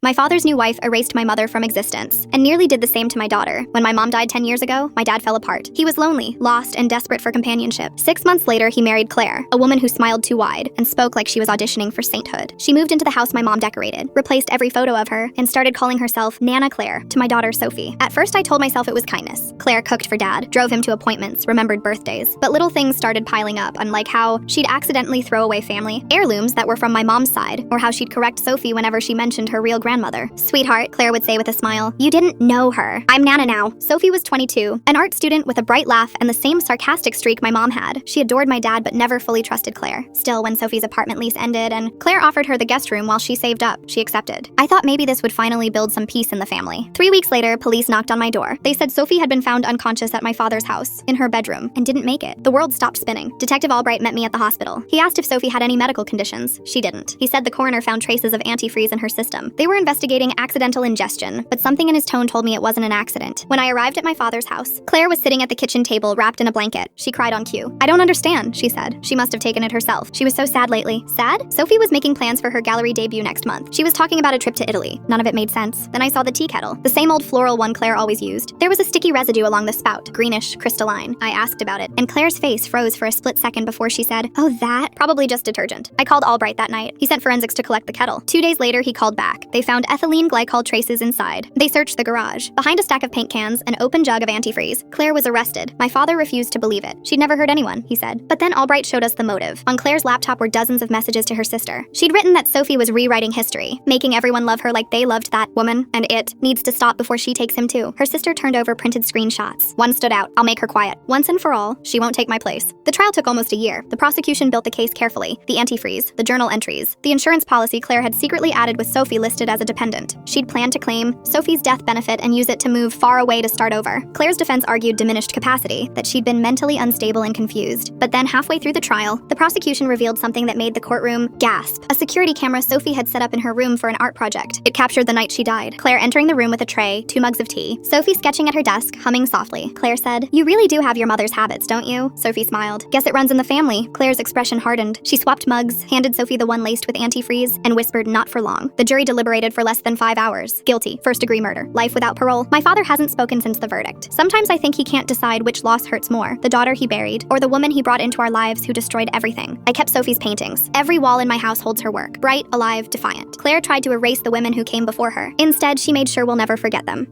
My father's new wife erased my mother from existence, and nearly did the same to my daughter. When my mom died 10 years ago, my dad fell apart. He was lonely, lost, and desperate for companionship. 6 months later, he married Claire, a woman who smiled too wide and spoke like she was auditioning for sainthood. She moved into the house my mom decorated, replaced every photo of her, and started calling herself Nana Claire to my daughter Sophie. At first, I told myself it was kindness. Claire cooked for dad, drove him to appointments, remembered birthdays. But little things started piling up, unlike how she'd accidentally throw away family heirlooms that were from my mom's side, or how she'd correct Sophie whenever she mentioned her real grandmother. "Sweetheart," Claire would say with a smile, "you didn't know her. I'm Nana now." Sophie was 22, an art student with a bright laugh and the same sarcastic streak my mom had. She adored my dad but never fully trusted Claire. Still, when Sophie's apartment lease ended and Claire offered her the guest room while she saved up, she accepted. I thought maybe this would finally build some peace in the family. 3 weeks later, police knocked on my door. They said Sophie had been found unconscious at my father's house, in her bedroom, and didn't make it. The world stopped spinning. Detective Albright met me at the hospital. He asked if Sophie had any medical conditions. She didn't. He said the coroner found traces of antifreeze in her system. They were investigating accidental ingestion, but something in his tone told me it wasn't an accident. When I arrived at my father's house, Claire was sitting at the kitchen table wrapped in a blanket. She cried on cue. "I don't understand," she said. She must have taken it herself. She was so sad lately. Sad? Sophie was making plans for her gallery debut next month. She was talking about a trip to Italy. None of it made sense. Then I saw the tea kettle, the same old floral one Claire always used. There was a sticky residue along the spout, greenish, crystalline. I asked about it, and Claire's face froze for a split second before she said, "Oh, that? Probably just detergent." I called Albright that night. He sent forensics to collect the kettle. 2 days later, he called back. They found ethylene glycol traces inside. They searched the garage. Behind a stack of paint cans, an open jug of antifreeze. Claire was arrested. My father refused to believe it. She'd never hurt anyone, he said. But then Albright showed us the motive. On Claire's laptop were dozens of messages to her sister. She'd written that Sophie was rewriting history, making everyone love her like they loved that woman, and it needs to stop before she takes him too. Her sister turned over printed screenshots. One stood out. "I'll make her quiet. Once and for all, she won't take my place." The trial took almost a year. The prosecution built the case carefully. The antifreeze, the journal entries, the insurance policy Claire had secretly added with Sophie listed as a dependent. She'd planned to claim Sophie's death benefit and use it to move far away to start over. Claire's defense argued diminished capacity, that she'd been mentally unstable and confused. But then halfway through the trial, the prosecution revealed something that made the courtroom gasp. A security camera Sophie had set up in her room for an art project. It captured the night she died. Claire entering the room with a tray, 2 mugs of tea. Sophie sketching at her desk, humming softly. Claire said, "You really do have your mother's habits, don't you?" Sophie smiled. "Guess it runs in the family." Claire's expression hardened. She swapped mugs, handed Sophie the one laced with antifreeze, and whispered, "Not for long." The jury deliberated for less than 5 hours. Guilty, first-degree murder, life without parole. My father hasn't spoken since the verdict. Sometimes I think he can't decide which loss hurts more, the daughter he buried, or the woman he brought into our lives who destroyed everything. I kept Sophie's paintings. Every wall in my house holds her work. Bright, alive, defiant. Claire tried to erase the women who came before her. Instead, she made sure we'll never forget them.